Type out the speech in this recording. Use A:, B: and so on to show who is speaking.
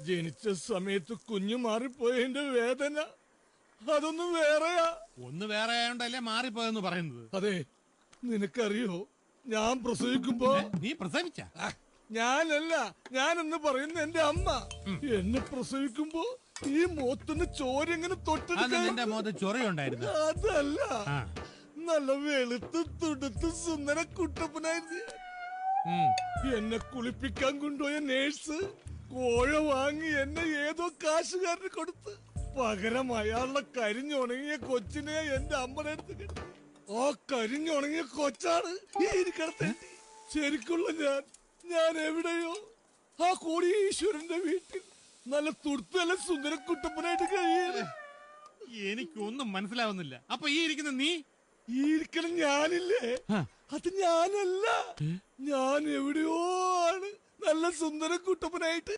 A: ജനിച്ച സമയത്ത് കുഞ്ഞു മാറിപ്പോയതിന്റെ വേദന അതൊന്നും വേറെയാ.
B: ഒന്ന് വേറെ ആയോണ്ടല്ലേ മാറിപ്പോയെന്ന് പറയുന്നത്.
A: അതെ, നിനക്കറിയോ ഞാൻ പ്രസവിക്കുമ്പോ
B: നീ പ്രസവിച്ച?
A: ഞാനല്ല, ഞാനെന്ന് പറയുന്ന എന്റെ അമ്മ എന്നെ പ്രസവിക്കുമ്പോ ഈ മോത്തുനിന്ന് ചോരെങ്ങനെ
B: നിന്റെ മോത്ത് ചൊറയുണ്ടായിരുന്നു?
A: അതല്ല, നല്ല വെളുത്ത് തുടുത്ത് സുന്ദര കുട്ടപ്പനായിരുന്നു. എന്നെ കുളിപ്പിക്കാൻ കൊണ്ടുപോയ നേഴ്സ് കോഴ വാങ്ങി എന്നെ ഏതോ കാശുകാരന് കൊടുത്ത് പകരം അയാളുടെ കരിഞ്ഞുണങ്ങിയ കൊച്ചിനെ എന്റെ അമ്മയുടെ അടുത്ത് കിട്ടി. ആ കരിഞ്ഞുണങ്ങിയ കൊച്ചാണ് എനിക്കടുത്ത്. ശരിക്കുള്ള ഞാൻ എവിടെയോ ആ കോടീശ്വരന്റെ വീട്ടിൽ നല്ല തുടുത്തല്ല സുന്ദര കുട്ടപ്പനായിട്ട് കഴിയാണ്.
B: എനിക്കൊന്നും മനസ്സിലാവുന്നില്ല. അപ്പൊ ഈ ഇരിക്കുന്ന നീ?
A: ഈ ഇരിക്കണ ഞാനില്ലേ, അത് ഞാനല്ല. ഞാൻ എവിടെയോ ആണ് നല്ല സുന്ദര കുട്ടപ്പനായിട്ട്.